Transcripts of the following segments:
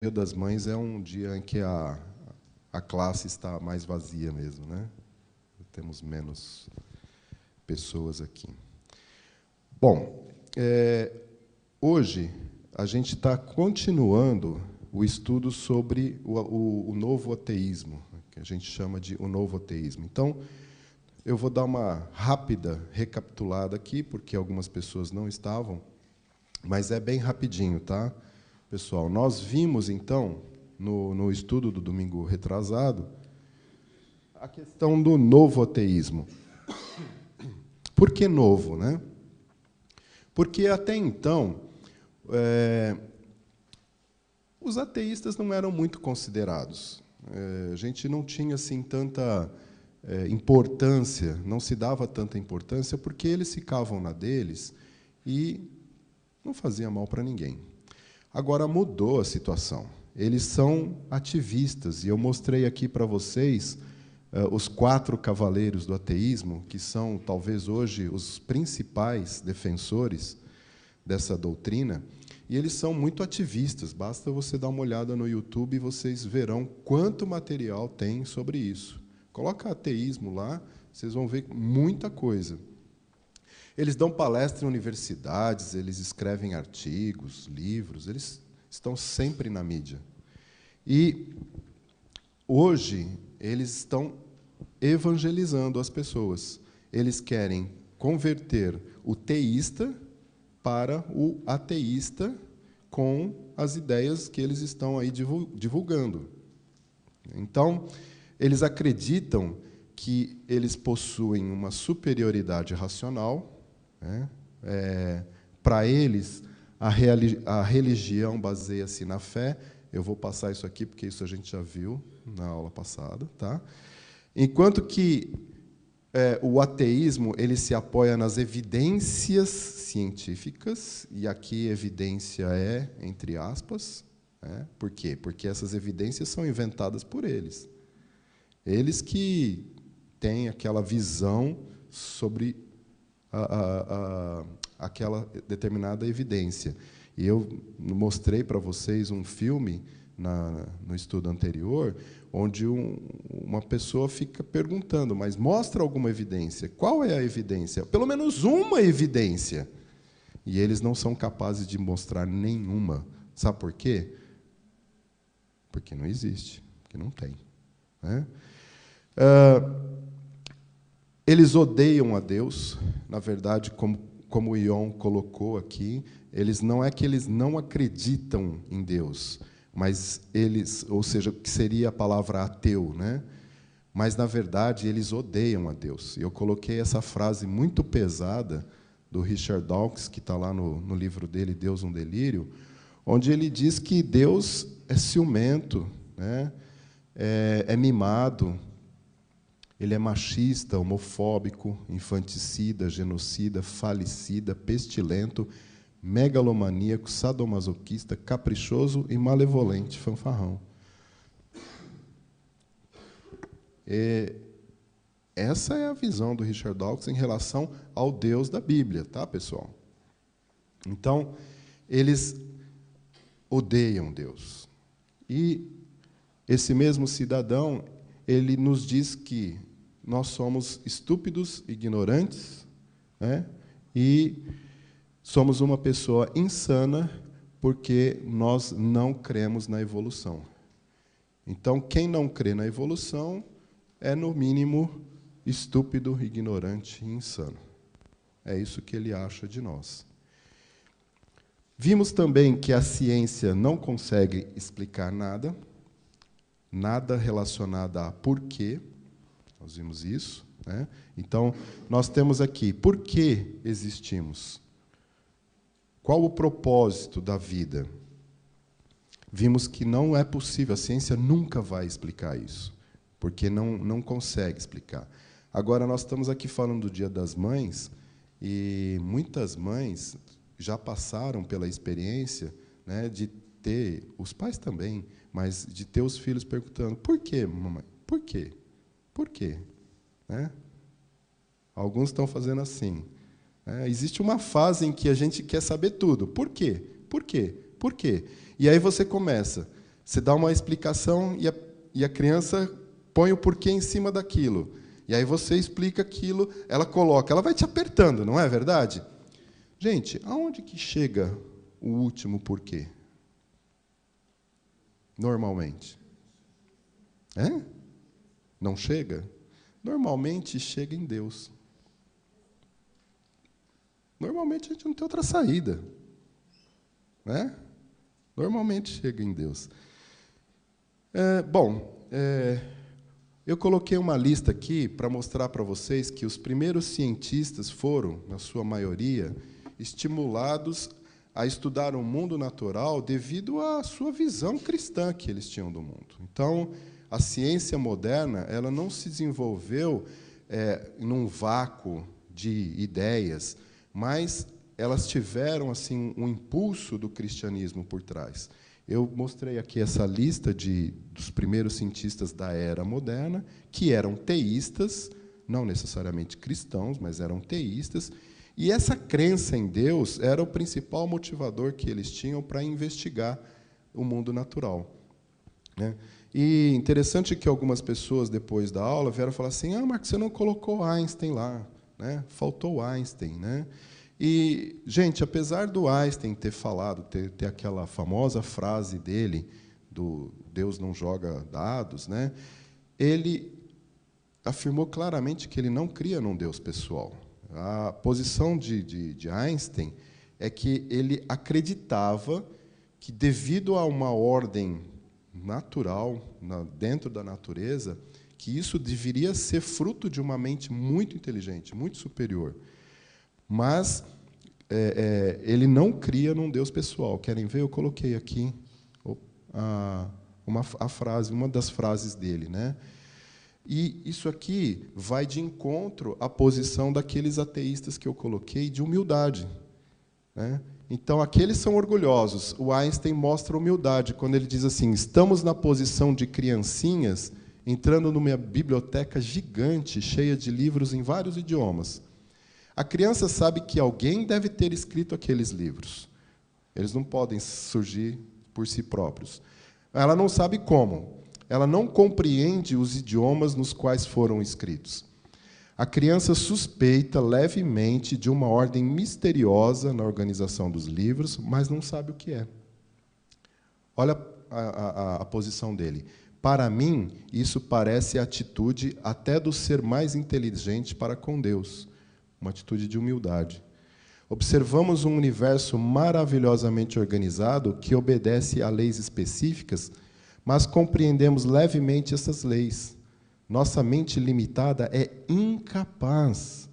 Dia das Mães é um dia em que a classe está mais vazia mesmo, né? Temos menos pessoas aqui. Bom, hoje a gente está continuando o estudo sobre o novo ateísmo, que a gente chama de o novo ateísmo. Então, eu vou dar uma rápida recapitulada aqui, porque algumas pessoas não estavam, mas é bem rapidinho, tá? Pessoal, nós vimos, então, no estudo do domingo retrasado, a questão do novo ateísmo. Por que novo, né? Porque, até então, os ateístas não eram muito considerados. A gente não tinha assim, tanta importância, não se dava tanta importância, porque eles ficavam na deles e não fazia mal para ninguém. Agora mudou a situação. Eles são ativistas, e eu mostrei aqui para vocês os 4 cavaleiros do ateísmo, que são, talvez, hoje, os principais defensores dessa doutrina, e eles são muito ativistas. Basta você dar uma olhada no YouTube e vocês verão quanto material tem sobre isso. Coloca ateísmo lá, vocês vão ver muita coisa. Eles dão palestra em universidades, eles escrevem artigos, livros, eles estão sempre na mídia. E, hoje, eles estão evangelizando as pessoas. Eles querem converter o teísta para o ateísta com as ideias que eles estão aí divulgando. Então, eles acreditam que eles possuem uma superioridade racional. Para eles, a religião baseia-se na fé. Eu vou passar isso aqui, porque isso a gente já viu na aula passada. Tá? Enquanto que o ateísmo ele se apoia nas evidências científicas, e aqui evidência é entre aspas. Por quê? Porque essas evidências são inventadas por eles. Eles que têm aquela visão sobre aquela determinada evidência. E eu mostrei para vocês um filme no estudo anterior, onde uma pessoa fica perguntando, mas mostra alguma evidência. Qual é a evidência? Pelo menos uma evidência. E eles não são capazes de mostrar nenhuma. Sabe por quê? Porque não existe, porque não tem. Eles odeiam a Deus. Na verdade, como o Ion colocou aqui, não é que eles não acreditam em Deus, mas eles, ou seja, o que seria a palavra ateu, né? Mas, na verdade, eles odeiam a Deus. Eu coloquei essa frase muito pesada do Richard Dawkins, que está lá no livro dele, Deus, um Delírio, onde ele diz que Deus é ciumento, né? É mimado, ele é machista, homofóbico, infanticida, genocida, falicida, pestilento, megalomaníaco, sadomasoquista, caprichoso e malevolente, fanfarrão. Essa é a visão do Richard Dawkins em relação ao Deus da Bíblia, tá, pessoal? Então, eles odeiam Deus. E esse mesmo cidadão, ele nos diz que nós somos estúpidos, ignorantes, né? E somos uma pessoa insana porque nós não cremos na evolução. Então, quem não crê na evolução é, no mínimo, estúpido, ignorante e insano. É isso que ele acha de nós. Vimos também que a ciência não consegue explicar nada relacionado a porquê. Nós vimos isso, né? Então, nós temos aqui, por que existimos? Qual o propósito da vida? Vimos que não é possível, a ciência nunca vai explicar isso, porque não consegue explicar. Agora, nós estamos aqui falando do Dia das Mães, e muitas mães já passaram pela experiência, né, de ter, os pais também, mas de ter os filhos perguntando, por quê, mamãe? Por quê? Por quê? Alguns estão fazendo assim. Existe uma fase em que a gente quer saber tudo. Por quê? Por quê? Por quê? E aí você começa. Você dá uma explicação e a criança põe o porquê em cima daquilo. E aí você explica aquilo, ela coloca, ela vai te apertando, não é verdade? Gente, aonde que chega o último porquê? Normalmente. É? Não chega? Normalmente chega em Deus. Normalmente a gente não tem outra saída. Né? Normalmente chega em Deus. Eu coloquei uma lista aqui para mostrar para vocês que os primeiros cientistas foram, na sua maioria, estimulados a estudar o mundo natural devido à sua visão cristã que eles tinham do mundo. Então, a ciência moderna ela não se desenvolveu num vácuo de ideias, mas elas tiveram assim um impulso do cristianismo por trás. Eu mostrei aqui essa lista dos primeiros cientistas da era moderna, que eram teístas, não necessariamente cristãos, mas eram teístas, e essa crença em Deus era o principal motivador que eles tinham para investigar o mundo natural. Né? E interessante que algumas pessoas, depois da aula, vieram falar assim, Marcos, você não colocou Einstein lá, né? Faltou Einstein. Né? E, gente, apesar do Einstein ter falado, ter aquela famosa frase dele, do Deus não joga dados, né? Ele afirmou claramente que ele não cria num Deus pessoal. A posição de Einstein é que ele acreditava que, devido a uma ordem natural, dentro da natureza, que isso deveria ser fruto de uma mente muito inteligente, muito superior. Mas ele não cria num Deus pessoal. Querem ver? Eu coloquei aqui uma das frases dele. Né? E isso aqui vai de encontro à posição daqueles ateístas que eu coloquei de humildade. Né? Então, aqueles são orgulhosos. O Einstein mostra humildade quando ele diz assim, estamos na posição de criancinhas entrando numa biblioteca gigante, cheia de livros em vários idiomas. A criança sabe que alguém deve ter escrito aqueles livros. Eles não podem surgir por si próprios. Ela não sabe como. Ela não compreende os idiomas nos quais foram escritos. A criança suspeita levemente de uma ordem misteriosa na organização dos livros, mas não sabe o que é. Olha a posição dele. Para mim, isso parece a atitude até do ser mais inteligente para com Deus. Uma atitude de humildade. Observamos um universo maravilhosamente organizado que obedece a leis específicas, mas compreendemos levemente essas leis. Nossa mente limitada é incapaz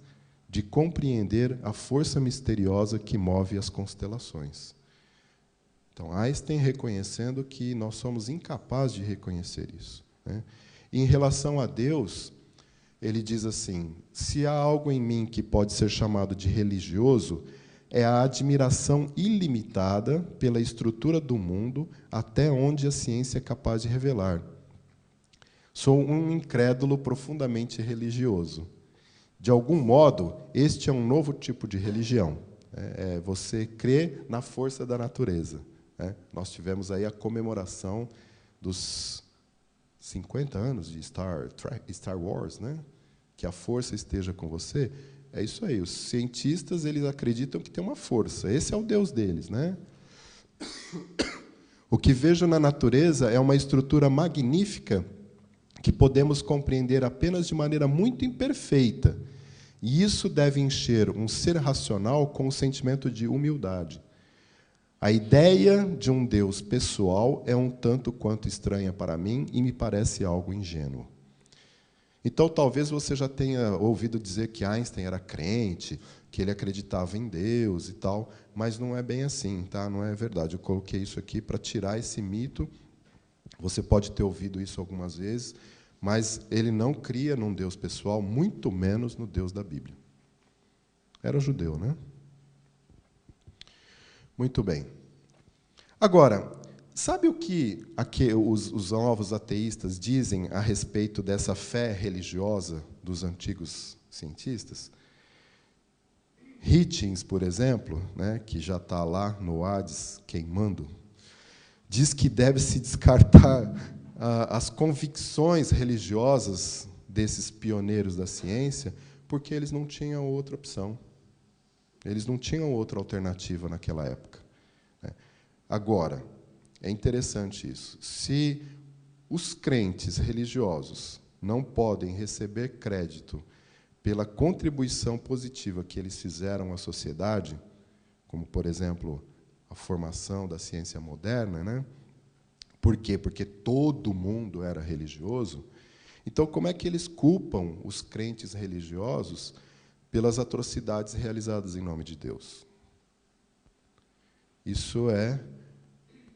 de compreender a força misteriosa que move as constelações. Então, Einstein reconhecendo que nós somos incapazes de reconhecer isso. Né? E, em relação a Deus, ele diz assim, se há algo em mim que pode ser chamado de religioso, é a admiração ilimitada pela estrutura do mundo até onde a ciência é capaz de revelar. Sou um incrédulo profundamente religioso. De algum modo, este é um novo tipo de religião. Você crê na força da natureza. Nós tivemos aí a comemoração dos 50 anos de Star Wars, né? Que a força esteja com você. É isso aí. Os cientistas eles acreditam que tem uma força. Esse é o Deus deles, né? O que vejo na natureza é uma estrutura magnífica que podemos compreender apenas de maneira muito imperfeita. E isso deve encher um ser racional com um sentimento de humildade. A ideia de um Deus pessoal é um tanto quanto estranha para mim e me parece algo ingênuo. Então, talvez você já tenha ouvido dizer que Einstein era crente, que ele acreditava em Deus e tal, mas não é bem assim, tá? Não é verdade. Eu coloquei isso aqui para tirar esse mito. Você pode ter ouvido isso algumas vezes, mas ele não cria num Deus pessoal, muito menos no Deus da Bíblia. Era judeu, né? Muito bem. Agora, sabe o que os novos ateístas dizem a respeito dessa fé religiosa dos antigos cientistas? Hitchens, por exemplo, né, que já está lá no Hades queimando, diz que deve-se descartar as convicções religiosas desses pioneiros da ciência, porque eles não tinham outra opção. Eles não tinham outra alternativa naquela época. Agora, é interessante isso. Se os crentes religiosos não podem receber crédito pela contribuição positiva que eles fizeram à sociedade, como, por exemplo, a formação da ciência moderna, né? Por quê? Porque todo mundo era religioso. Então, como é que eles culpam os crentes religiosos pelas atrocidades realizadas em nome de Deus? Isso é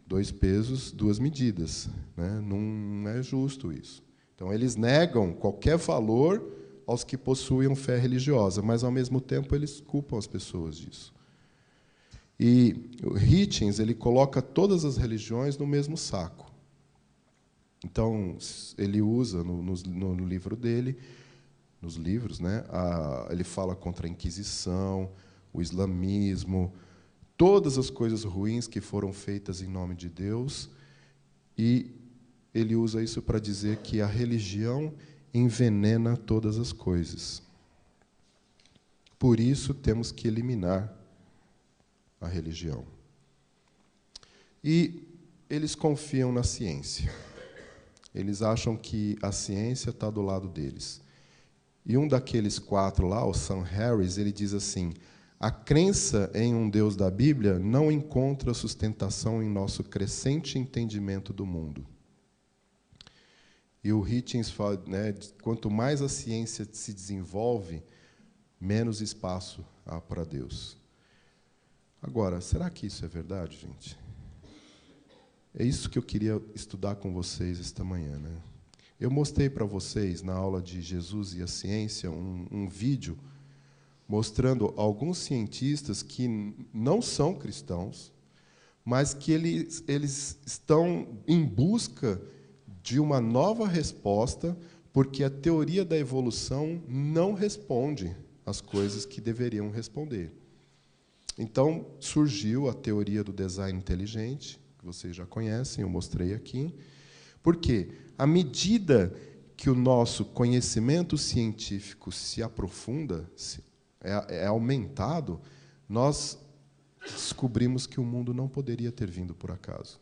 2 pesos, 2 medidas, né? Não é justo isso. Então, eles negam qualquer valor aos que possuem fé religiosa, mas, ao mesmo tempo, eles culpam as pessoas disso. E o Hitchens ele coloca todas as religiões no mesmo saco. Então, ele usa, no livro dele, nos livros, né, ele fala contra a Inquisição, o islamismo, todas as coisas ruins que foram feitas em nome de Deus, e ele usa isso para dizer que a religião envenena todas as coisas. Por isso, temos que eliminar a religião. E eles confiam na ciência. Eles acham que a ciência está do lado deles. E um daqueles 4 lá, o Sam Harris, ele diz assim: a crença em um Deus da Bíblia não encontra sustentação em nosso crescente entendimento do mundo. E o Hitchens fala, né, quanto mais a ciência se desenvolve, menos espaço há para Deus. Agora, será que isso é verdade, gente? É isso que eu queria estudar com vocês esta manhã, né? Eu mostrei para vocês, na aula de Jesus e a Ciência, um vídeo mostrando alguns cientistas que não são cristãos, mas que eles estão em busca de uma nova resposta, porque a teoria da evolução não responde às coisas que deveriam responder. Então, surgiu a teoria do design inteligente, que vocês já conhecem, eu mostrei aqui. Por quê? À medida que o nosso conhecimento científico se aprofunda, é aumentado, nós descobrimos que o mundo não poderia ter vindo por acaso.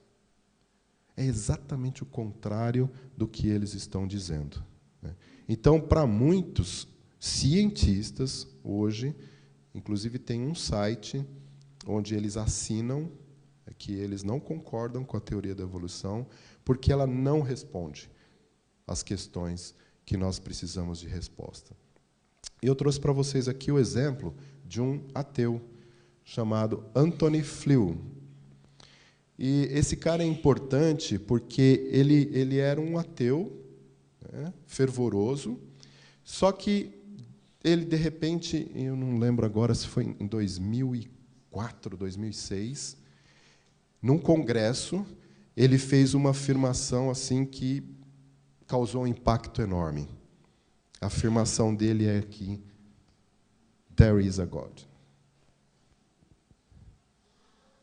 É exatamente o contrário do que eles estão dizendo, né? Então, para muitos cientistas, hoje, inclusive tem um site onde eles assinam que eles não concordam com a teoria da evolução, porque ela não responde às questões que nós precisamos de resposta. Eu trouxe para vocês aqui o exemplo de um ateu chamado Anthony Flew. E esse cara é importante porque ele era um ateu, né, fervoroso, só que ele, de repente, eu não lembro agora se foi em 2004, 2006, num congresso, ele fez uma afirmação assim que causou um impacto enorme. A afirmação dele é que there is a God.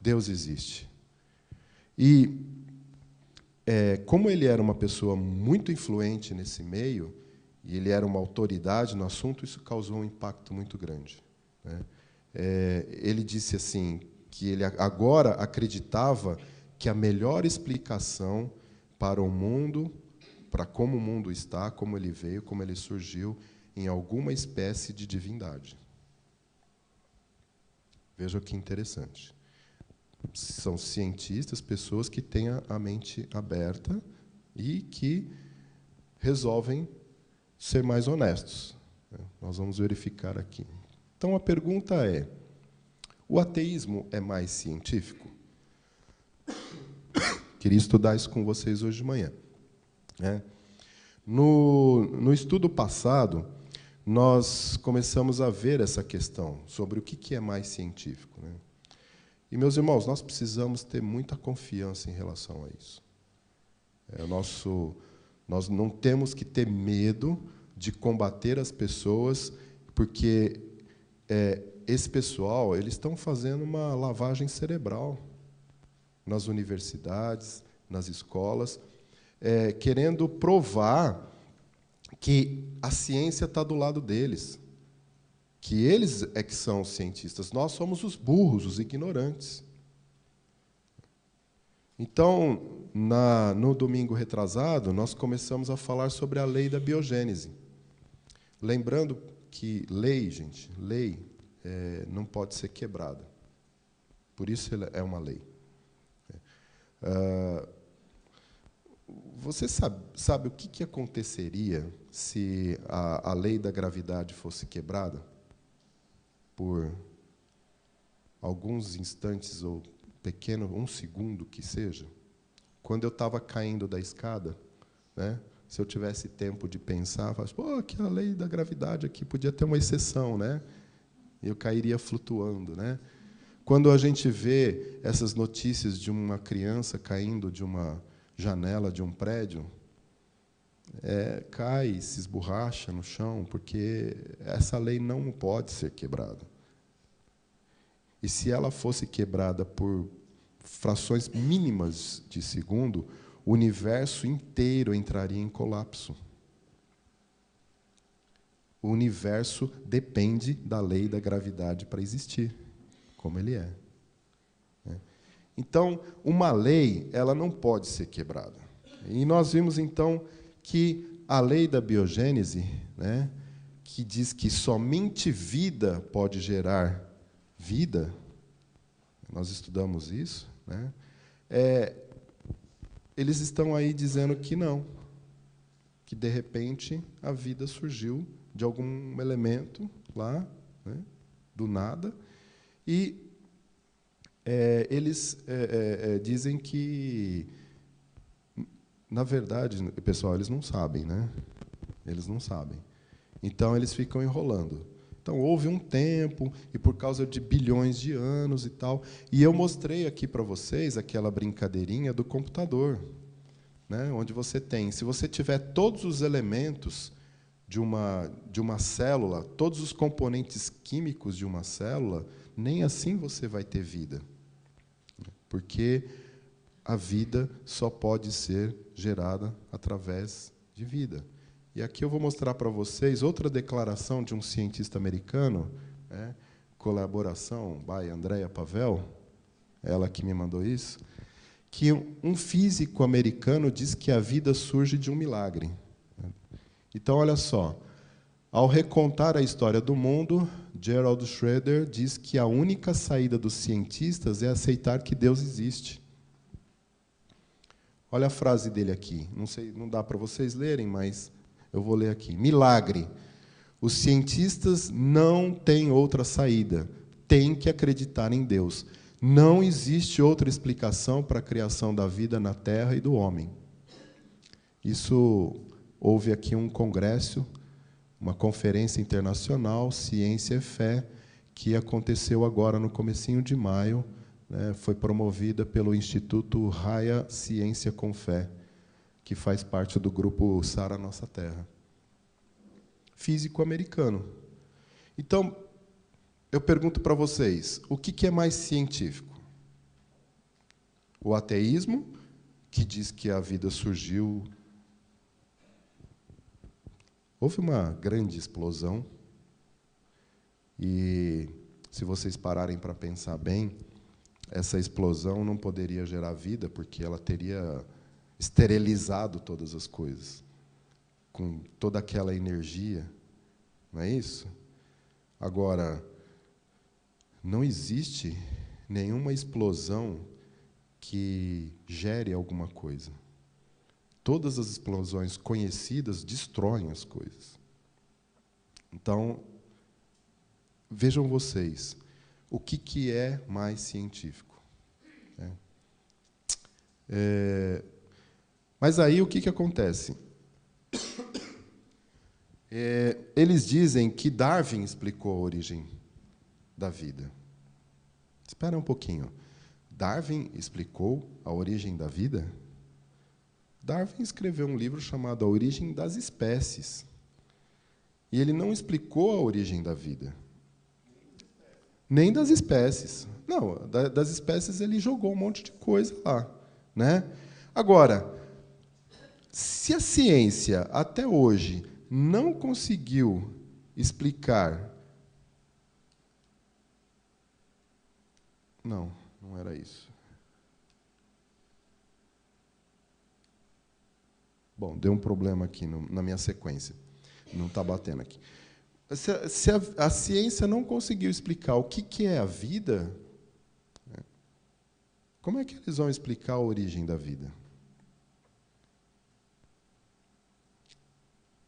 Deus existe. E, como ele era uma pessoa muito influente nesse meio, e ele era uma autoridade no assunto, isso causou um impacto muito grande, né? Ele disse assim, que ele agora acreditava que a melhor explicação para o mundo, para como o mundo está, como ele veio, como ele surgiu, em alguma espécie de divindade. Veja que interessante. São cientistas, pessoas que têm a mente aberta e que resolvem ser mais honestos. Nós vamos verificar aqui. Então, a pergunta é: o ateísmo é mais científico? Queria estudar isso com vocês hoje de manhã, né? No estudo passado, nós começamos a ver essa questão sobre o que é mais científico, né? E, meus irmãos, nós precisamos ter muita confiança em relação a isso. Nós não temos que ter medo de combater as pessoas, porque esse pessoal eles estão fazendo uma lavagem cerebral. nas universidades, nas escolas, querendo provar que a ciência está do lado deles, que eles é que são os cientistas. Nós somos os burros, os ignorantes. Então, no domingo retrasado, nós começamos a falar sobre a lei da biogênese. Lembrando que lei, gente, lei não pode ser quebrada. Por isso ela é uma lei. Você sabe o que aconteceria se a lei da gravidade fosse quebrada por alguns instantes ou pequeno, um segundo que seja? Quando eu estava caindo da escada, né, se eu tivesse tempo de pensar, eu falasse, pô, que a lei da gravidade aqui podia ter uma exceção, né? Eu cairia flutuando, né? Quando a gente vê essas notícias de uma criança caindo de uma janela de um prédio, cai, se esborracha no chão, porque essa lei não pode ser quebrada. E se ela fosse quebrada por frações mínimas de segundo, o universo inteiro entraria em colapso. O universo depende da lei da gravidade para existir, como ele é. Então, uma lei, ela não pode ser quebrada. E nós vimos, então, que a lei da biogênese, né, que diz que somente vida pode gerar vida, nós estudamos isso, né, eles estão aí dizendo que não, que, de repente, a vida surgiu de algum elemento lá, né, do nada, e eles dizem que, na verdade, pessoal, eles não sabem, né? Eles não sabem. Então, eles ficam enrolando. Então, houve um tempo, e por causa de bilhões de anos e tal. E eu mostrei aqui para vocês aquela brincadeirinha do computador, né? Onde você tem, se você tiver todos os elementos de uma célula, todos os componentes químicos de uma célula, nem assim você vai ter vida. Porque a vida só pode ser gerada através de vida. E aqui eu vou mostrar para vocês outra declaração de um cientista americano, né, colaboração by Andrea Pavel, ela que me mandou isso, que um físico americano diz que a vida surge de um milagre. Então, olha só, ao recontar a história do mundo, Gerald Schroeder diz que a única saída dos cientistas é aceitar que Deus existe. Olha a frase dele aqui. Não sei, não dá para vocês lerem, mas eu vou ler aqui. Milagre. Os cientistas não têm outra saída. Têm que acreditar em Deus. Não existe outra explicação para a criação da vida na Terra e do homem. Isso, houve aqui um congresso, uma conferência internacional, Ciência e Fé, que aconteceu agora no comecinho de maio, né, foi promovida pelo Instituto Raia Ciência com Fé, que faz parte do grupo Sara Nossa Terra. Físico americano. Então, eu pergunto para vocês, o que é mais científico? O ateísmo, que diz que a vida surgiu... Houve uma grande explosão, e, se vocês pararem para pensar bem, essa explosão não poderia gerar vida, porque ela teria esterilizado todas as coisas, com toda aquela energia, não é isso? Agora, não existe nenhuma explosão que gere alguma coisa. Todas as explosões conhecidas destroem as coisas. Então, vejam vocês, o que é mais científico? Mas aí o que acontece? Eles dizem que Darwin explicou a origem da vida. Espera um pouquinho. Darwin explicou a origem da vida? Darwin escreveu um livro chamado A Origem das Espécies. E ele não explicou a origem da vida. Nem das espécies. Não, das espécies ele jogou um monte de coisa lá, né? Agora, se a ciência até hoje não conseguiu explicar. Não, não era isso. Bom, deu um problema aqui na minha sequência. Não está batendo aqui. Se a ciência não conseguiu explicar o que é a vida, como é que eles vão explicar a origem da vida?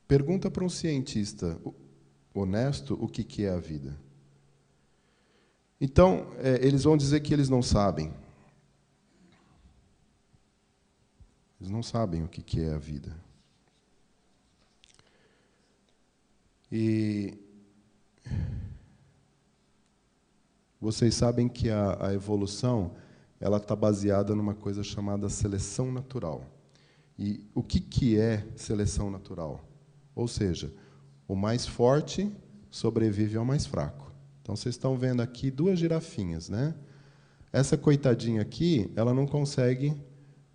Pergunta para um cientista honesto o que é a vida. Então, eles vão dizer que eles não sabem. Eles não sabem o que é a vida. E vocês sabem que a evolução ela está baseada numa coisa chamada seleção natural. E o que é seleção natural? Ou seja, o mais forte sobrevive ao mais fraco. Então, vocês estão vendo aqui duas girafinhas, né? Essa coitadinha aqui, ela não consegue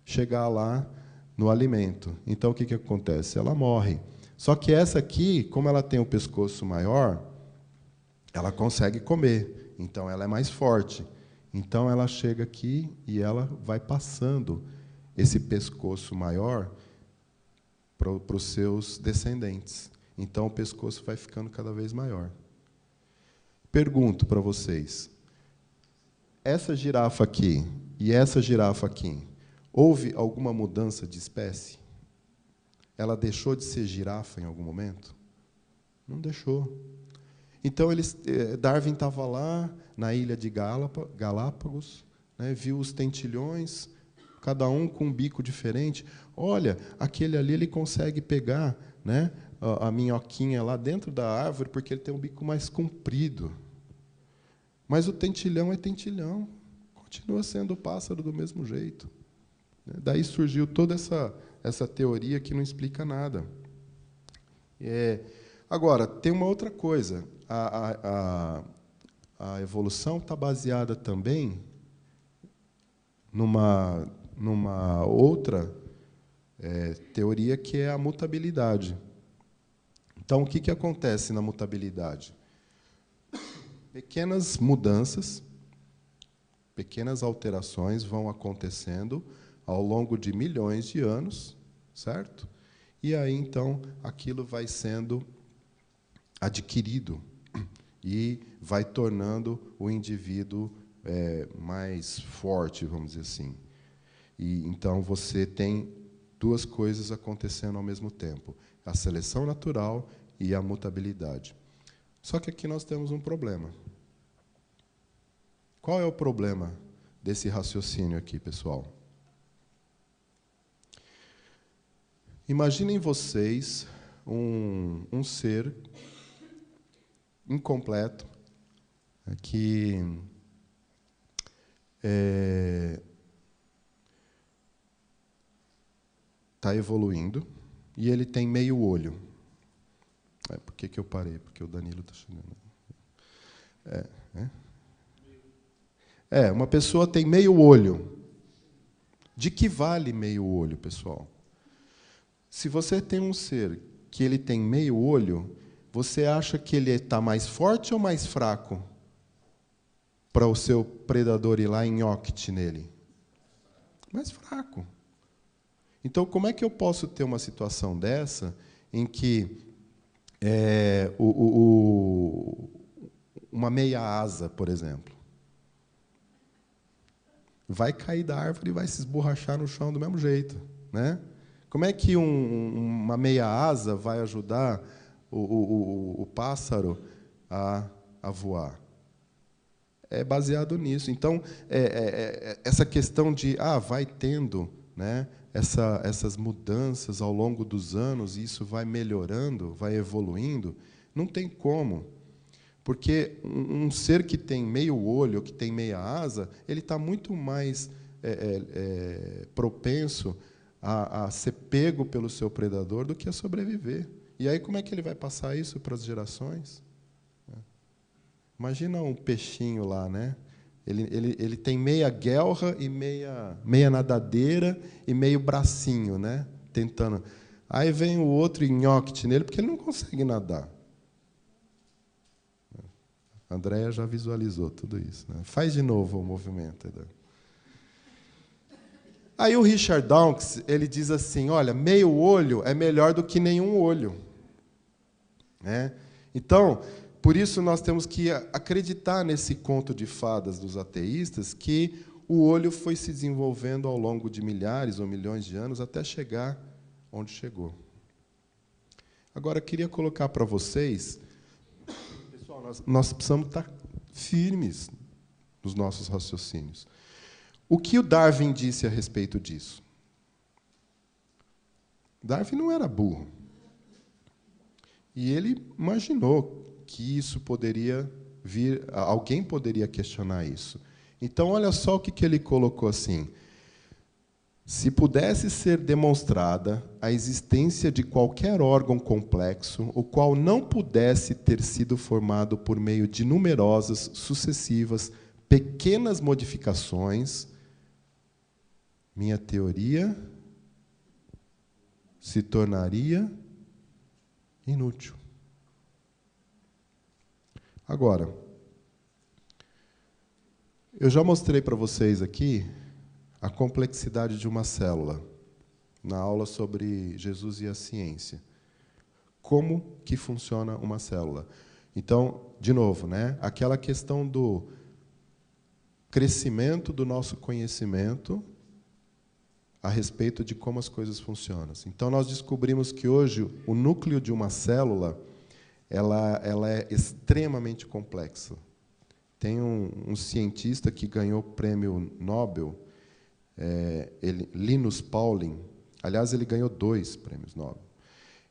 chegar lá no alimento. Então, o que acontece? Ela morre. Só que essa aqui, como ela tem o pescoço maior, ela consegue comer. Então, ela é mais forte. Então, ela chega aqui e ela vai passando esse pescoço maior para os seus descendentes. Então, o pescoço vai ficando cada vez maior. Pergunto para vocês, essa girafa aqui e essa girafa aqui, houve alguma mudança de espécie? Ela deixou de ser girafa em algum momento? Não deixou. Então, Darwin estava lá na ilha de Galápagos, né, viu os tentilhões, cada um com um bico diferente. Olha, aquele ali ele consegue pegar, né, a minhoquinha lá dentro da árvore porque ele tem um bico mais comprido. Mas o tentilhão é tentilhão, continua sendo o pássaro do mesmo jeito. Daí surgiu toda essa teoria que não explica nada. Agora, tem uma outra coisa. A evolução está baseada também numa outra teoria, que é a mutabilidade. Então, o que acontece na mutabilidade? Pequenas mudanças, pequenas alterações vão acontecendo ao longo de milhões de anos, certo? E aí, então, aquilo vai sendo adquirido e vai tornando o indivíduo mais forte, vamos dizer assim. E então você tem duas coisas acontecendo ao mesmo tempo: a seleção natural e a mutabilidade. Só que aqui nós temos um problema. Qual é o problema desse raciocínio aqui, pessoal? Imaginem vocês um ser incompleto que está evoluindo e ele tem meio olho. Por que eu parei? Porque o Danilo está chegando. Uma pessoa tem meio olho. De que vale meio olho, pessoal? Se você tem um ser que ele tem meio olho, você acha que ele está mais forte ou mais fraco para o seu predador ir lá e nhoque nele? Mais fraco. Então, como é que eu posso ter uma situação dessa em que uma meia asa, por exemplo, vai cair da árvore e vai se esborrachar no chão do mesmo jeito, né? Como é que uma meia asa vai ajudar o pássaro a voar? É baseado nisso. Então, essa questão de vai tendo, né, essas mudanças ao longo dos anos, e isso vai melhorando, vai evoluindo, não tem como. Porque um ser que tem meio olho, que tem meia asa, ele está muito mais propenso a ser pego pelo seu predador do que a sobreviver. E aí, como é que ele vai passar isso para as gerações? Imagina um peixinho lá, né? Ele tem meia guelra e meia nadadeira e meio bracinho, né? Tentando. Aí vem o outro e nhoque nele, porque ele não consegue nadar. A Andréia já visualizou tudo isso, né? Faz de novo o movimento. Aí o Richard Dawkins, ele diz assim, olha, meio olho é melhor do que nenhum olho. Né? Então, por isso nós temos que acreditar nesse conto de fadas dos ateístas, que o olho foi se desenvolvendo ao longo de milhares ou milhões de anos até chegar onde chegou. Agora, eu queria colocar para vocês, pessoal, nós precisamos estar firmes nos nossos raciocínios. O que o Darwin disse a respeito disso? Darwin não era burro. E ele imaginou que isso poderia vir, alguém poderia questionar isso. Então, olha só o que ele colocou assim. Se pudesse ser demonstrada a existência de qualquer órgão complexo, o qual não pudesse ter sido formado por meio de numerosas, sucessivas, pequenas modificações, minha teoria se tornaria inútil. Agora, eu já mostrei para vocês aqui a complexidade de uma célula na aula sobre Jesus e a ciência. Como que funciona uma célula? Então, de novo, né? Aquela questão do crescimento do nosso conhecimento a respeito de como as coisas funcionam. Então, nós descobrimos que hoje o núcleo de uma célula ela é extremamente complexa. Tem um cientista que ganhou o prêmio Nobel, Linus Pauling. Aliás, ele ganhou 2 prêmios Nobel.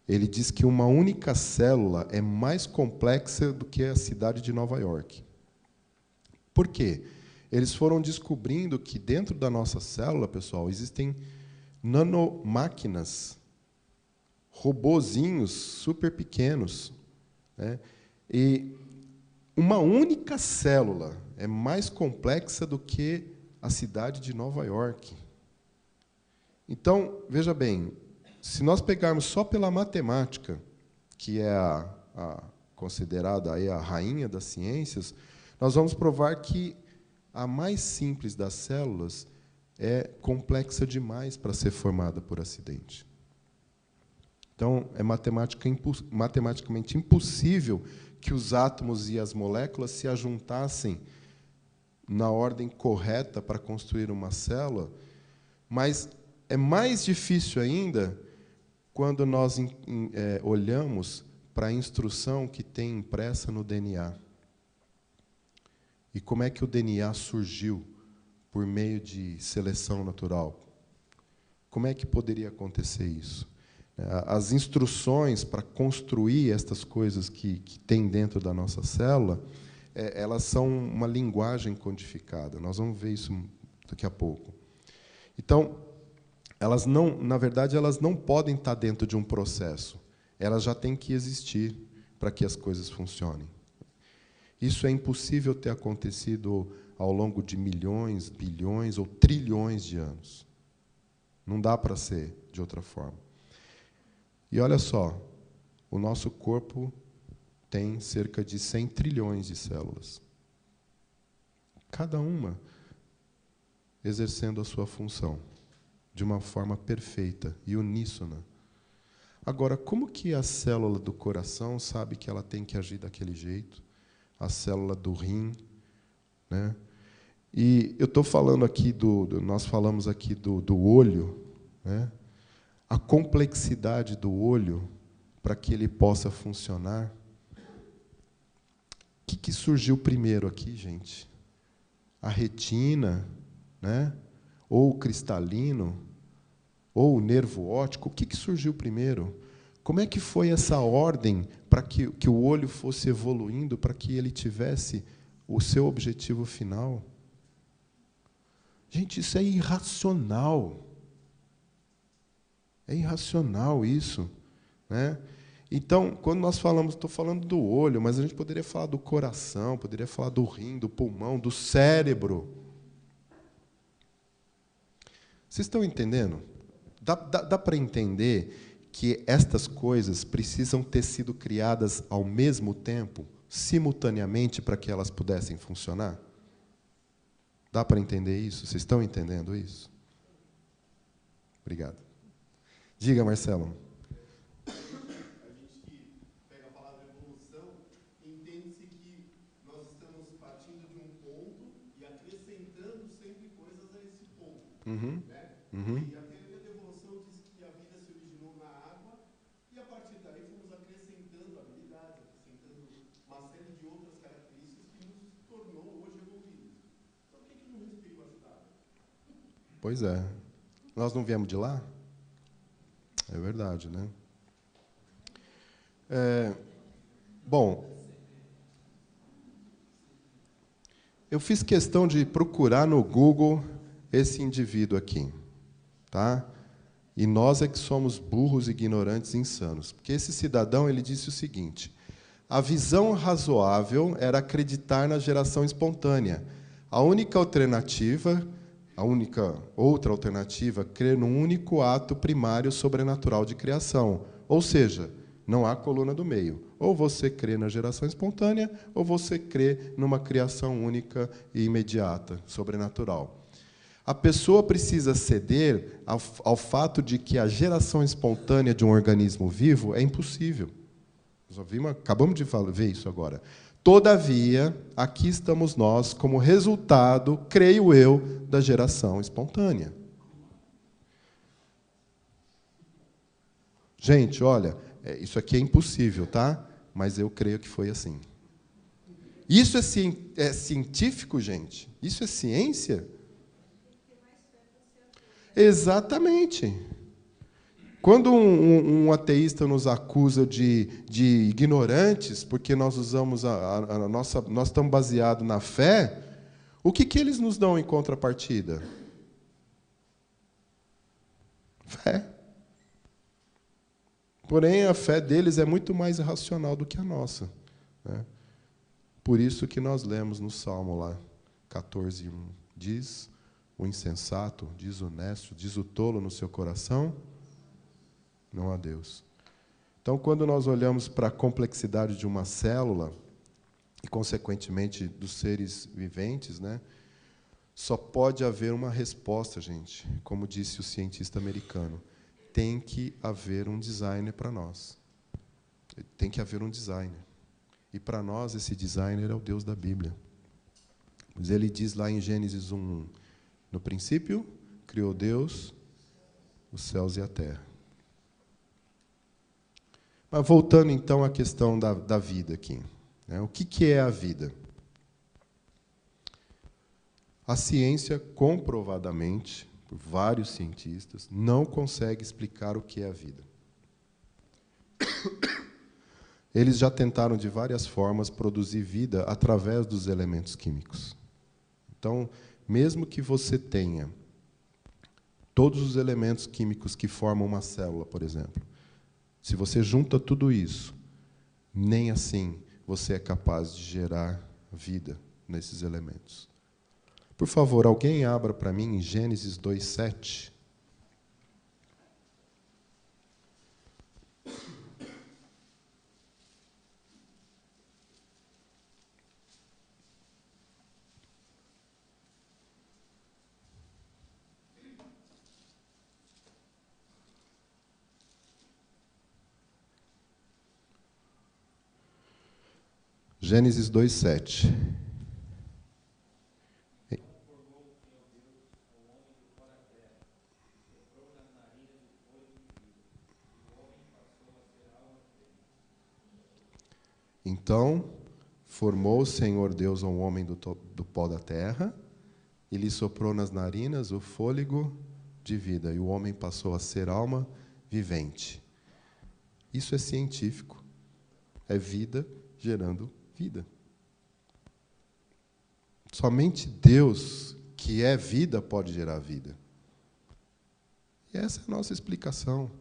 Ele diz que uma única célula é mais complexa do que a cidade de Nova York. Por quê? Eles foram descobrindo que dentro da nossa célula, pessoal, existem nanomáquinas, robozinhos super pequenos, né? E uma única célula é mais complexa do que a cidade de Nova York. Então, veja bem, se nós pegarmos só pela matemática, que é considerada aí a rainha das ciências, nós vamos provar que a mais simples das células é complexa demais para ser formada por acidente. Então, é matematicamente impossível que os átomos e as moléculas se ajuntassem na ordem correta para construir uma célula, mas é mais difícil ainda quando nós olhamos para a instrução que tem impressa no DNA. E como é que o DNA surgiu por meio de seleção natural? Como é que poderia acontecer isso? As instruções para construir estas coisas que tem dentro da nossa célula, elas são uma linguagem codificada. Nós vamos ver isso daqui a pouco. Então, elas não, na verdade, elas não podem estar dentro de um processo. Elas já têm que existir para que as coisas funcionem. Isso é impossível ter acontecido ao longo de milhões, bilhões ou trilhões de anos. Não dá para ser de outra forma. E olha só, o nosso corpo tem cerca de 100 trilhões de células. Cada uma exercendo a sua função de uma forma perfeita e uníssona. Agora, como que a célula do coração sabe que ela tem que agir daquele jeito? A célula do rim, né? E eu estou falando aqui nós falamos aqui do olho, né? A complexidade do olho para que ele possa funcionar. O que surgiu primeiro aqui, gente? A retina, né? Ou o cristalino, ou o nervo óptico? O que surgiu primeiro? Como é que foi essa ordem para que o olho fosse evoluindo, para que ele tivesse o seu objetivo final? Gente, isso é irracional. É irracional isso, né? Então, quando nós falamos, estou falando do olho, mas a gente poderia falar do coração, poderia falar do rim, do pulmão, do cérebro. Vocês estão entendendo? Dá para entender que estas coisas precisam ter sido criadas ao mesmo tempo, simultaneamente, para que elas pudessem funcionar? Dá para entender isso? Vocês estão entendendo isso? Obrigado. Diga, Marcelo. Uhum. Uhum. E a teoria da evolução diz que a vida se originou na água e, a partir daí, fomos acrescentando habilidades, acrescentando uma série de outras características que nos tornou hoje evoluídos. Então, por que não respiro ajudava? Pois é. Nós não viemos de lá? É verdade, né? Bom, eu fiz questão de procurar no Google esse indivíduo aqui, tá? E nós é que somos burros, ignorantes e insanos. Porque esse cidadão, ele disse o seguinte: a visão razoável era acreditar na geração espontânea. A única outra alternativa, crer num único ato primário sobrenatural de criação. Ou seja, não há coluna do meio. Ou você crê na geração espontânea, ou você crê numa criação única e imediata, sobrenatural. A pessoa precisa ceder ao fato de que a geração espontânea de um organismo vivo é impossível. Acabamos de ver isso agora. Todavia, aqui estamos nós como resultado, creio eu, da geração espontânea. Gente, olha, isso aqui é impossível, tá? Mas eu creio que foi assim. Isso é científico, gente? Isso é ciência? Exatamente. Quando um ateísta nos acusa de ignorantes, porque nós usamos nós estamos baseados na fé, o que eles nos dão em contrapartida? Fé. Porém, a fé deles é muito mais racional do que a nossa, né? Por isso que nós lemos no Salmo lá, 14:1, diz: o insensato, desonesto, diz o tolo no seu coração, não há Deus. Então, quando nós olhamos para a complexidade de uma célula, e, consequentemente, dos seres viventes, né, só pode haver uma resposta, gente. Como disse o cientista americano, tem que haver um designer para nós. Tem que haver um designer. E, para nós, esse designer é o Deus da Bíblia. Mas ele diz lá em Gênesis 1:1, no princípio, criou Deus os céus e a terra. Mas voltando, então, à questão da vida aqui, né? O que é a vida? A ciência, comprovadamente, por vários cientistas, não consegue explicar o que é a vida. Eles já tentaram, de várias formas, produzir vida através dos elementos químicos. Então, mesmo que você tenha todos os elementos químicos que formam uma célula, por exemplo, se você junta tudo isso, nem assim você é capaz de gerar vida nesses elementos. Por favor, alguém abra para mim em Gênesis 2:7. Gênesis 2:7. Então, formou o Senhor Deus ao homem do pó da terra, e lhe soprou nas narinas o fôlego de vida, e o homem passou a ser alma vivente. Isso é científico. É vida gerando vida. Somente Deus, que é vida, pode gerar vida. E essa é a nossa explicação.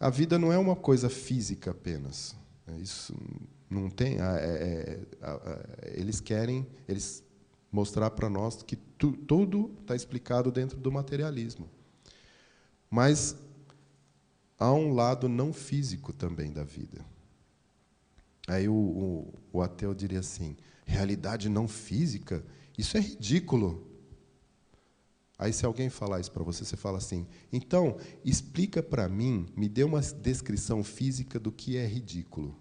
a vida não é uma coisa física apenas. Isso não tem. Eles querem mostrar para nós que tudo está explicado dentro do materialismo. Mas há um lado não físico também da vida. Aí o ateu diria assim: realidade não física? Isso é ridículo. Aí, se alguém falar isso para você, você fala assim: então, explica para mim, me dê uma descrição física do que é ridículo.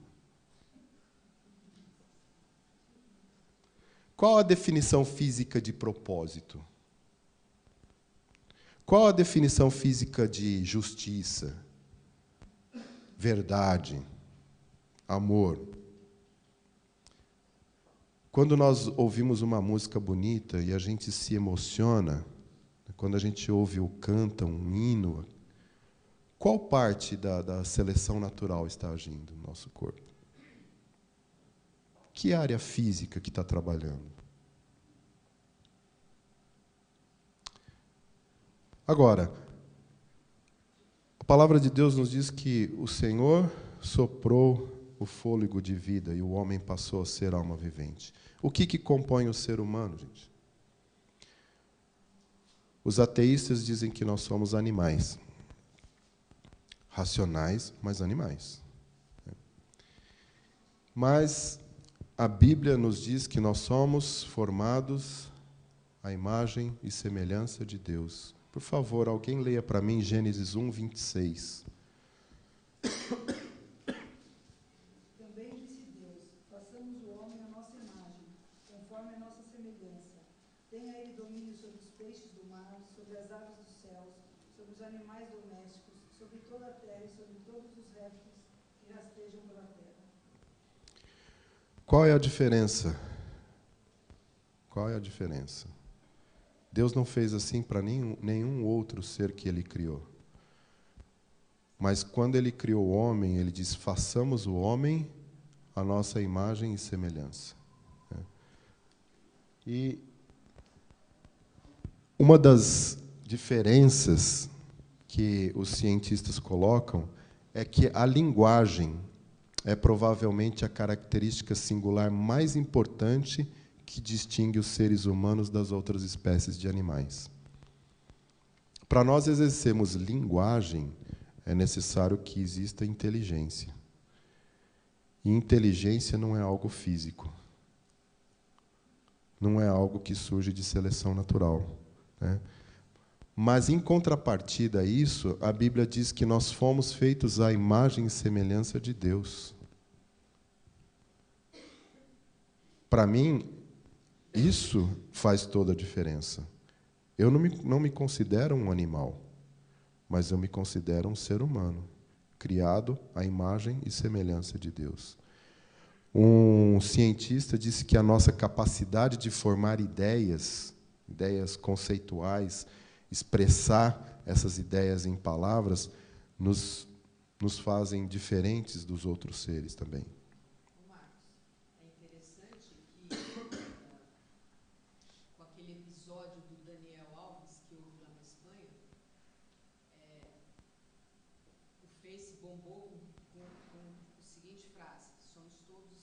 Qual a definição física de propósito? Qual a definição física de justiça, verdade, amor? Quando nós ouvimos uma música bonita e a gente se emociona, quando a gente ouve ou canta um hino, qual parte da seleção natural está agindo no nosso corpo? Que área física que está trabalhando? Agora, a palavra de Deus nos diz que o Senhor soprou o fôlego de vida e o homem passou a ser alma vivente. O que compõe o ser humano, gente? Os ateístas dizem que nós somos animais. Racionais, mas animais. Mas a Bíblia nos diz que nós somos formados à imagem e semelhança de Deus. Por favor, alguém leia para mim Gênesis 1, 26. Também disse Deus: façamos o homem à nossa imagem, conforme a nossa semelhança. Tenha ele domínio sobre os peixes do mar, sobre as aves dos céus, sobre os animais domésticos, sobre toda a terra e sobre todos os répteis que rastejam pela terra. Qual é a diferença? Qual é a diferença? Deus não fez assim para nenhum outro ser que Ele criou. Mas quando Ele criou o homem, Ele diz: façamos o homem à nossa imagem e semelhança. E uma das diferenças que os cientistas colocam é que a linguagem é provavelmente a característica singular mais importante que distingue os seres humanos das outras espécies de animais. Para nós exercermos linguagem, é necessário que exista inteligência. E inteligência não é algo físico. Não é algo que surge de seleção natural, né? Mas, em contrapartida a isso, a Bíblia diz que nós fomos feitos à imagem e semelhança de Deus. Para mim, isso faz toda a diferença. Eu não me considero um animal, mas eu me considero um ser humano, criado à imagem e semelhança de Deus. Um cientista disse que a nossa capacidade de formar ideias conceituais, expressar essas ideias em palavras, nos fazem diferentes dos outros seres também. Marcos, é interessante que, com aquele episódio do Daniel Alves, que houve lá na Espanha, o Face bombou com a seguinte frase: somos todos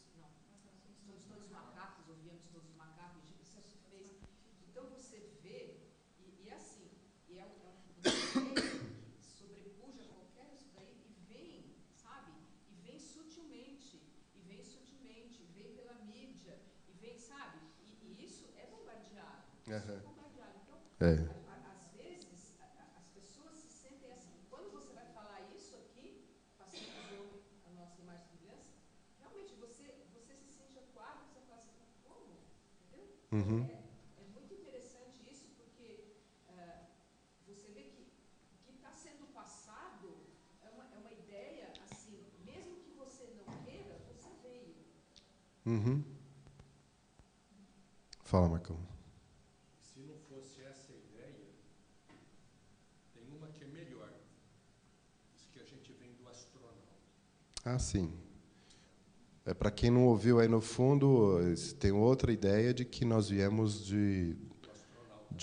macacos, ouvíamos todos macacos, isso fez. Então você vê, e assim, e é uma ideia que sobrepuja qualquer isso daí e vem, sabe? E vem sutilmente, e vem pela mídia, e vem, sabe? E isso é bombardeado. Isso é bombardeado. Então, às vezes, as pessoas se sentem assim. Quando você vai falar isso aqui, passando a nossa imagem de semelhança, realmente você se sente acuado, você fala assim: como? Entendeu? Uhum. É muito interessante isso, porque você vê que o que está sendo passado é uma ideia, assim, mesmo que você não queira, você veio. Uhum. Fala, Marcão. Se não fosse essa ideia, tem uma que é melhor. Diz que a gente vem do astronauta. Ah, sim. Para quem não ouviu aí no fundo, tem outra ideia de que nós viemos de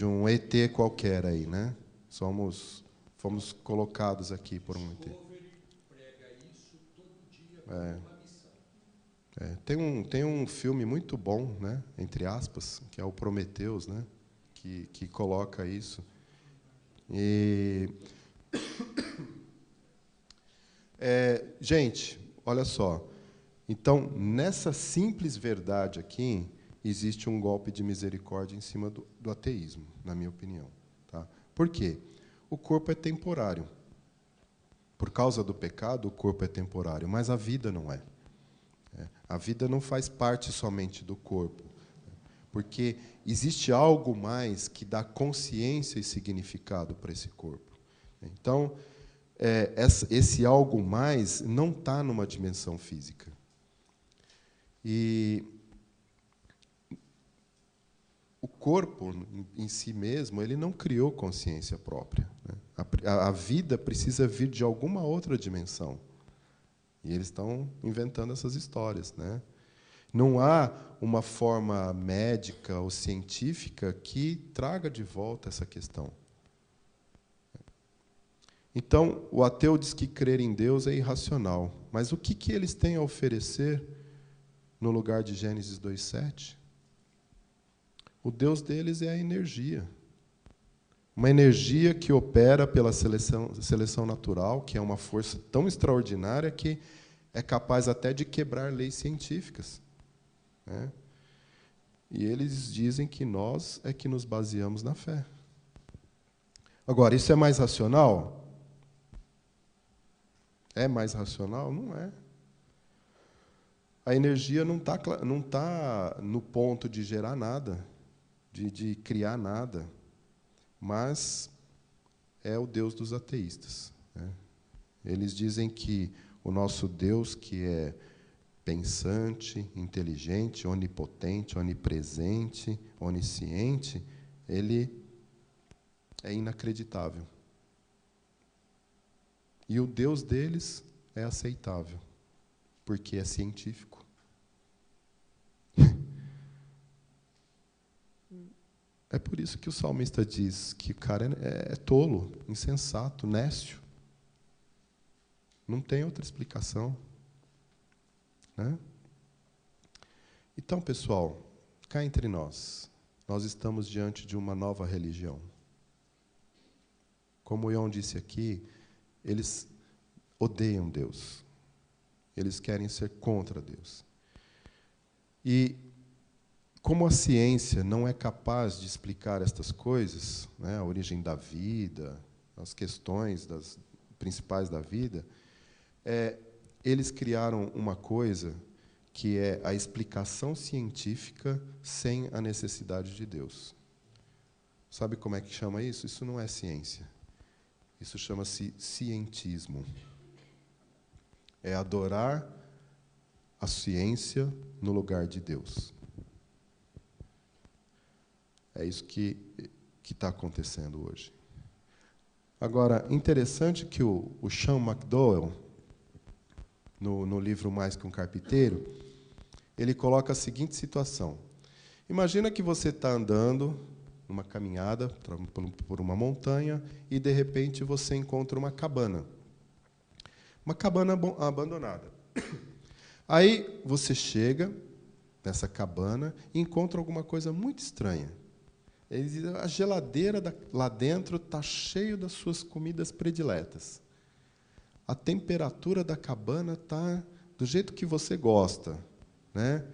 um ET qualquer aí, né? Fomos colocados aqui por um ET. Discovery Tem um filme muito bom, né, entre aspas, que é o Prometheus, né, que coloca isso. Gente, olha só. Então, nessa simples verdade aqui, existe um golpe de misericórdia em cima do ateísmo, na minha opinião. Tá? Por quê? O corpo é temporário. Por causa do pecado, o corpo é temporário, mas a vida não é. A vida não faz parte somente do corpo, porque existe algo mais que dá consciência e significado para esse corpo. Então, esse algo mais não está numa dimensão física. E o corpo, em si mesmo, ele não criou consciência própria, né? A vida precisa vir de alguma outra dimensão. E eles estão inventando essas histórias, né? Não há uma forma médica ou científica que traga de volta essa questão. Então, o ateu diz que crer em Deus é irracional. Mas o que eles têm a oferecer no lugar de Gênesis 2:7? O Deus deles é a energia. Uma energia que opera pela seleção natural, que é uma força tão extraordinária que é capaz até de quebrar leis científicas, né? E eles dizem que nós é que nos baseamos na fé. Agora, isso é mais racional? É mais racional? Não é. A energia não tá no ponto de gerar nada, de criar nada, mas é o Deus dos ateístas, né? Eles dizem que o nosso Deus, que é pensante, inteligente, onipotente, onipresente, onisciente, ele é inacreditável. E o Deus deles é aceitável, porque é científico. É por isso que o salmista diz que o cara é tolo, insensato, nécio. Não tem outra explicação, né? Então, pessoal, cá entre nós estamos diante de uma nova religião. Como o Ion disse aqui, eles odeiam Deus. Eles querem ser contra Deus. E como a ciência não é capaz de explicar estas coisas, né, a origem da vida, as questões principais da vida, eles criaram uma coisa que é a explicação científica sem a necessidade de Deus. Sabe como é que chama isso? Isso não é ciência. Isso chama-se cientismo. É adorar a ciência no lugar de Deus. É isso que está acontecendo hoje. Agora, interessante que o Sean McDowell, no livro Mais que um Carpinteiro, ele coloca a seguinte situação. Imagina que você está andando numa caminhada por uma montanha e, de repente, você encontra uma cabana. Uma cabana abandonada. Aí você chega nessa cabana e encontra alguma coisa muito estranha. Ele diz, a geladeira lá dentro está cheia das suas comidas prediletas. A temperatura da cabana está do jeito que você gosta, né?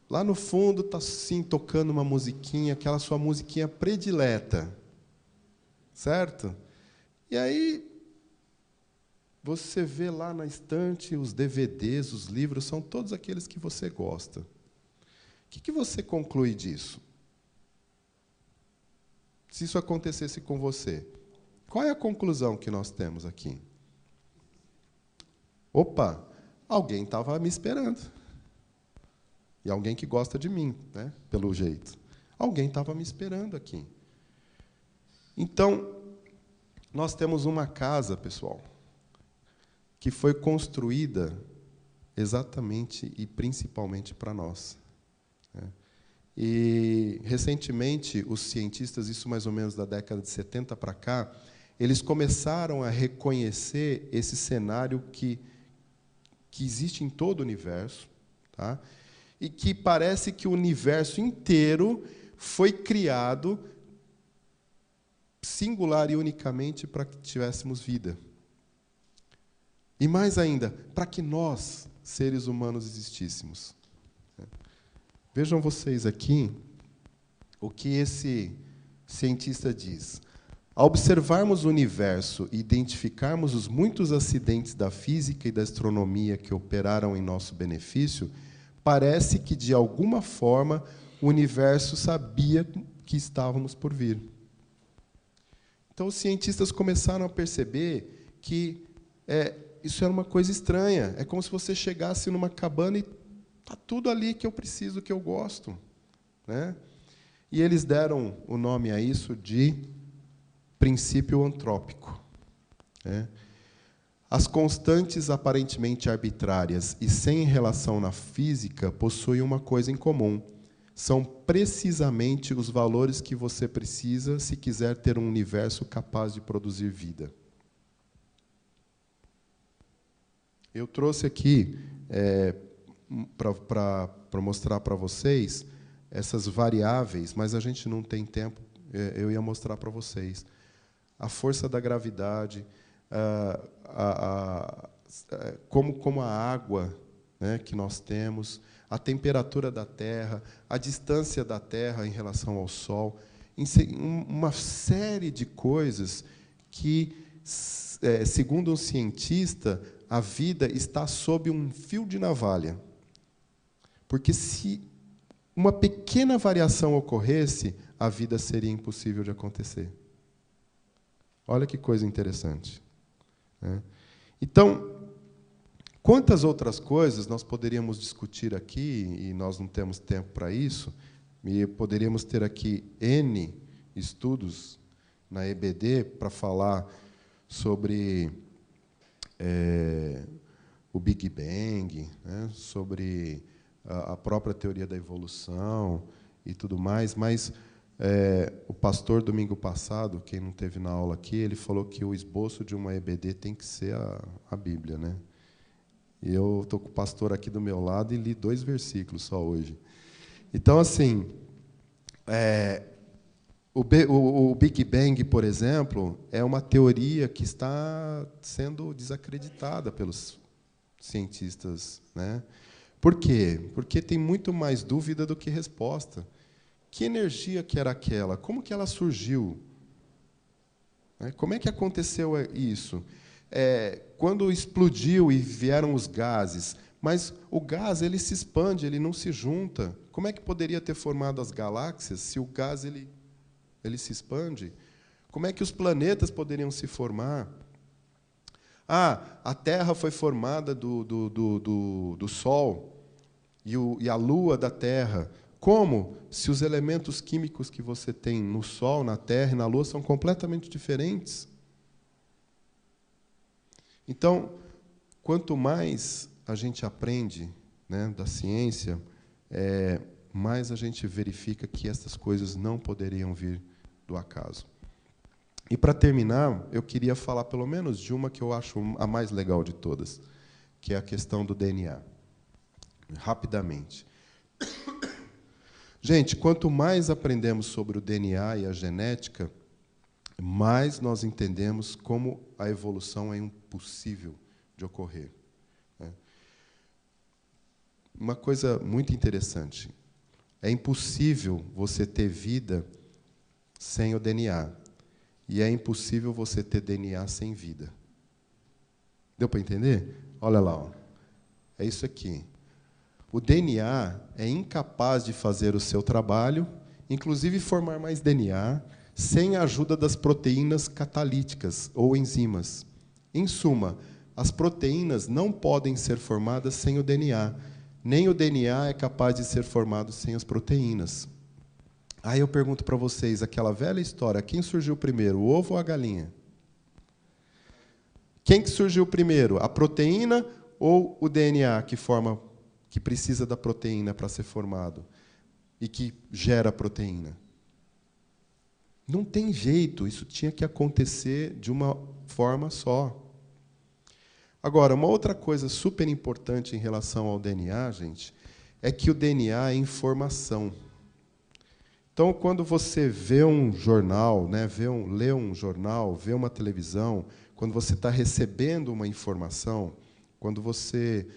Lá no fundo está sim tocando uma musiquinha, aquela sua musiquinha predileta, certo? E aí você vê lá na estante os DVDs, os livros, são todos aqueles que você gosta. O que você conclui disso? Se isso acontecesse com você, qual é a conclusão que nós temos aqui? Opa, alguém estava me esperando. E alguém que gosta de mim, né? Pelo jeito. Alguém estava me esperando aqui. Então, nós temos uma casa, pessoal, que foi construída exatamente e principalmente para nós, né? E, recentemente, os cientistas, isso mais ou menos da década de 70 para cá, eles começaram a reconhecer esse cenário que que existe em todo o universo, tá? E que parece que o universo inteiro foi criado singular e unicamente para que tivéssemos vida. E mais ainda, para que nós, seres humanos, existíssemos. Vejam vocês aqui o que esse cientista diz. Ao observarmos o universo e identificarmos os muitos acidentes da física e da astronomia que operaram em nosso benefício, parece que, de alguma forma, o universo sabia que estávamos por vir. Então, os cientistas começaram a perceber que isso era uma coisa estranha. É como se você chegasse numa cabana e está tudo ali que eu preciso, que eu gosto, né? E eles deram o nome a isso de princípio antrópico, né? As constantes aparentemente arbitrárias e sem relação na física possuem uma coisa em comum. São precisamente os valores que você precisa se quiser ter um universo capaz de produzir vida. Eu trouxe aqui, para mostrar para vocês, essas variáveis, mas a gente não tem tempo, eu ia mostrar para vocês. A força da gravidade, como a água, né, que nós temos, a temperatura da Terra, a distância da Terra em relação ao Sol, uma série de coisas que, segundo um cientista, a vida está sob um fio de navalha. Porque, se uma pequena variação ocorresse, a vida seria impossível de acontecer. Olha que coisa interessante, né? Então, quantas outras coisas nós poderíamos discutir aqui, e nós não temos tempo para isso, e poderíamos ter aqui N estudos na EBD para falar sobre o Big Bang, né, sobre a própria teoria da evolução e tudo mais, mas o pastor, domingo passado, quem não teve na aula aqui, ele falou que o esboço de uma EBD tem que ser a Bíblia, né? E eu estou com o pastor aqui do meu lado e li 2 versículos só hoje. Então, assim, o Big Bang, por exemplo, é uma teoria que está sendo desacreditada pelos cientistas, né? Por quê? Porque tem muito mais dúvida do que resposta. Que energia que era aquela? Como que ela surgiu? Como é que aconteceu isso? Quando explodiu e vieram os gases, mas o gás ele se expande, ele não se junta. Como é que poderia ter formado as galáxias se o gás ele se expande? Como é que os planetas poderiam se formar? A Terra foi formada do Sol e a Lua da Terra. Como? Se os elementos químicos que você tem no Sol, na Terra e na Lua são completamente diferentes. Então, quanto mais a gente aprende, né, da ciência, mais a gente verifica que essas coisas não poderiam vir do acaso. E, para terminar, eu queria falar pelo menos de uma que eu acho a mais legal de todas, que é a questão do DNA. Rapidamente. Gente, quanto mais aprendemos sobre o DNA e a genética, mais nós entendemos como a evolução é impossível de ocorrer, né? Uma coisa muito interessante. É impossível você ter vida sem o DNA. E é impossível você ter DNA sem vida. Deu para entender? Olha lá, ó. É isso aqui. O DNA é incapaz de fazer o seu trabalho, inclusive formar mais DNA, sem a ajuda das proteínas catalíticas ou enzimas. Em suma, as proteínas não podem ser formadas sem o DNA. Nem o DNA é capaz de ser formado sem as proteínas. Aí eu pergunto para vocês, aquela velha história, quem surgiu primeiro, o ovo ou a galinha? Quem que surgiu primeiro, a proteína ou o DNA que precisa da proteína para ser formado e que gera a proteína? Não tem jeito, isso tinha que acontecer de uma forma só. Agora, uma outra coisa super importante em relação ao DNA, gente, é que o DNA é informação. Então, quando você vê um jornal, né, lê um jornal, vê uma televisão, quando você está recebendo uma informação, quando você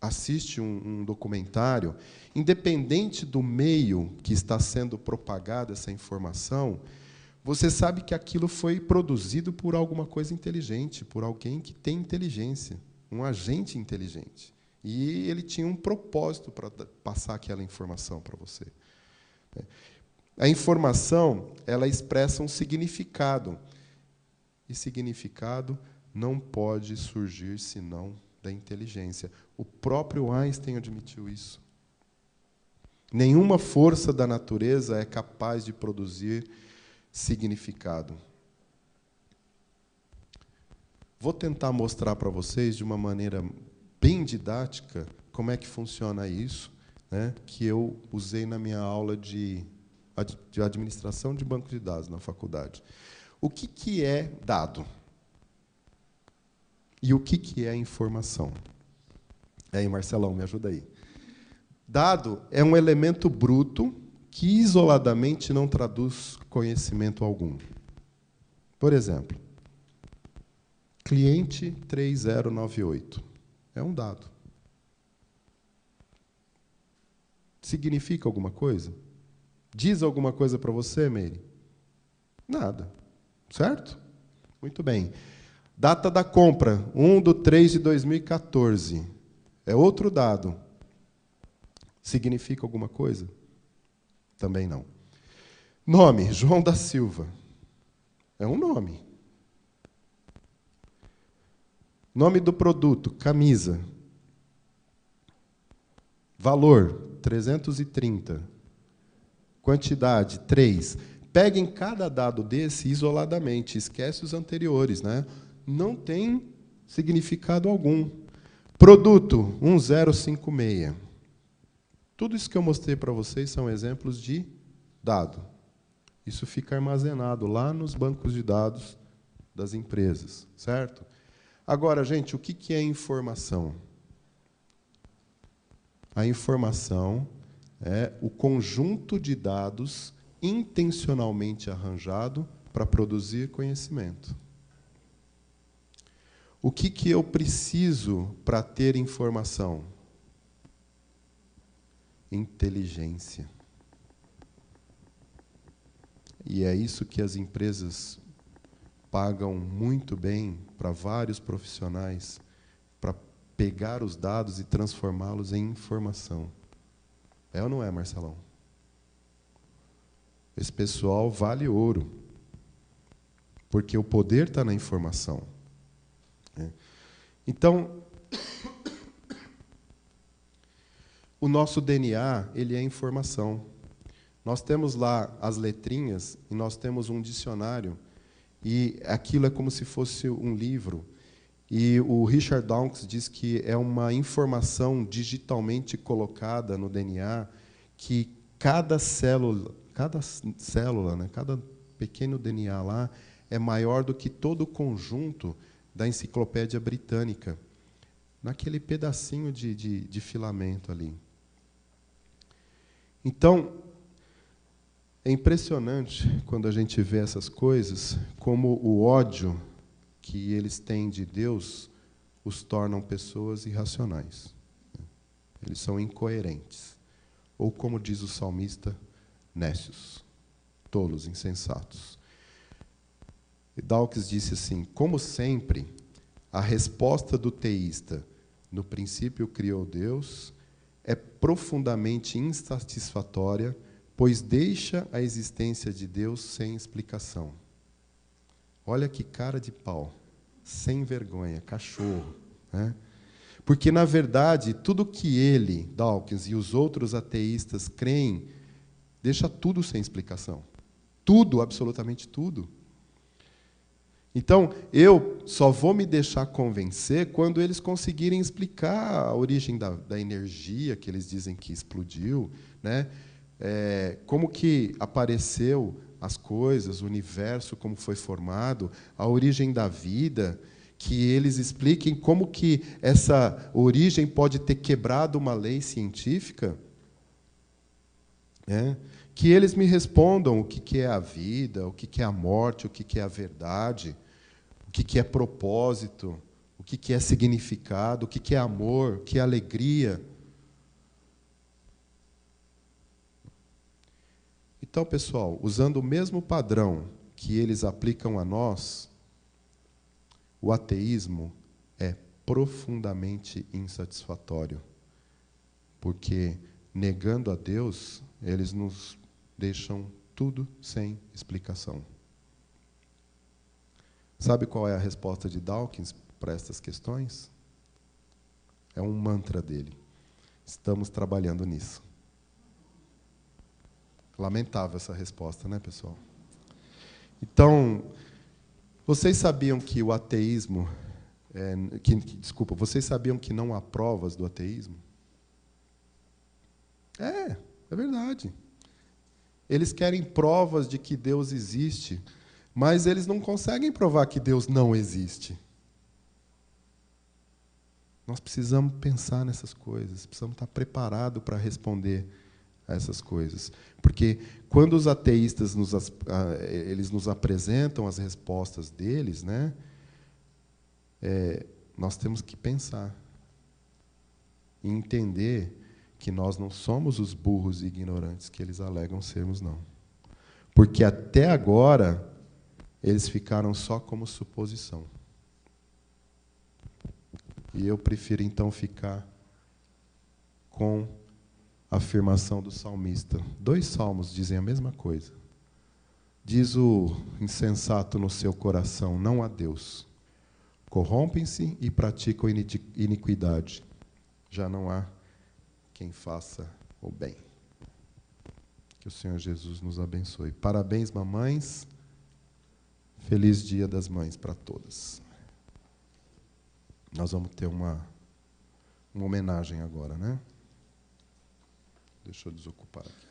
assiste um documentário, independente do meio que está sendo propagada essa informação, você sabe que aquilo foi produzido por alguma coisa inteligente, por alguém que tem inteligência, um agente inteligente. E ele tinha um propósito para passar aquela informação para você. A informação, ela expressa um significado. E significado não pode surgir senão da inteligência. O próprio Einstein admitiu isso. Nenhuma força da natureza é capaz de produzir significado. Vou tentar mostrar para vocês, de uma maneira bem didática, como é que funciona isso, né, que eu usei na minha aula de administração de banco de dados na faculdade. O que é dado? E o que é informação? Aí, Marcelão, me ajuda aí. Dado é um elemento bruto que isoladamente não traduz conhecimento algum. Por exemplo, cliente 3098 é um dado. Significa alguma coisa? Diz alguma coisa para você, Meire? Nada. Certo? Muito bem. Data da compra, 1/3/2014. É outro dado. Significa alguma coisa? Também não. Nome, João da Silva. É um nome. Nome do produto, camisa. Valor, 330. Quantidade, 3. Peguem cada dado desse isoladamente, esquece os anteriores, né? Não tem significado algum. Produto, 1056. Tudo isso que eu mostrei para vocês são exemplos de dado. Isso fica armazenado lá nos bancos de dados das empresas, certo? Agora, gente, o que é informação? A informação é o conjunto de dados intencionalmente arranjado para produzir conhecimento. O que eu preciso para ter informação? Inteligência. E é isso que as empresas pagam muito bem para vários profissionais, para pegar os dados e transformá-los em informação. É ou não é, Marcelão? Esse pessoal vale ouro, porque o poder está na informação. Então, o nosso DNA, ele é informação. Nós temos lá as letrinhas, e nós temos um dicionário, e aquilo é como se fosse um livro. E o Richard Dawkins diz que é uma informação digitalmente colocada no DNA, que cada célula, né, cada pequeno DNA lá, é maior do que todo o conjunto da Enciclopédia Britânica, naquele pedacinho de filamento ali. Então, é impressionante, quando a gente vê essas coisas, como o ódio que eles têm de Deus os tornam pessoas irracionais. Eles são incoerentes. Ou, como diz o salmista, nécios, tolos, insensatos. E Dawkins disse assim: como sempre, a resposta do teísta, no princípio criou Deus, é profundamente insatisfatória, pois deixa a existência de Deus sem explicação. Olha que cara de pau, sem vergonha, cachorro, né? Porque, na verdade, tudo que ele, Dawkins, e os outros ateístas creem, deixa tudo sem explicação. Tudo, absolutamente tudo. Então, eu só vou me deixar convencer quando eles conseguirem explicar a origem da energia que eles dizem que explodiu, né? Como que apareceu as coisas, o universo, como foi formado, a origem da vida, que eles expliquem como que essa origem pode ter quebrado uma lei científica, né? Que eles me respondam o que é a vida, o que é a morte, o que é a verdade, o que é propósito, o que é significado, o que é amor, o que é alegria. Então, pessoal, usando o mesmo padrão que eles aplicam a nós, o ateísmo é profundamente insatisfatório, porque, negando a Deus, eles nos deixam tudo sem explicação. Sabe qual é a resposta de Dawkins para estas questões? É um mantra dele. Estamos trabalhando nisso. Lamentável essa resposta, né, pessoal? Então, vocês sabiam que o ateísmo... desculpa, vocês sabiam que não há provas do ateísmo? É verdade. Eles querem provas de que Deus existe, mas eles não conseguem provar que Deus não existe. Nós precisamos pensar nessas coisas, precisamos estar preparados para responder a essas coisas. Porque quando os ateístas eles nos apresentam as respostas deles, né, nós temos que pensar e entender que nós não somos os burros e ignorantes que eles alegam sermos, não. Porque até agora eles ficaram só como suposição. E eu prefiro, então, ficar com a afirmação do salmista. 2 salmos dizem a mesma coisa. Diz o insensato no seu coração, não há Deus. Corrompem-se e praticam iniquidade. Já não há quem faça o bem. Que o Senhor Jesus nos abençoe. Parabéns, mamães. Feliz Dia das Mães para todas. Nós vamos ter uma homenagem agora, né? Deixa eu desocupar aqui.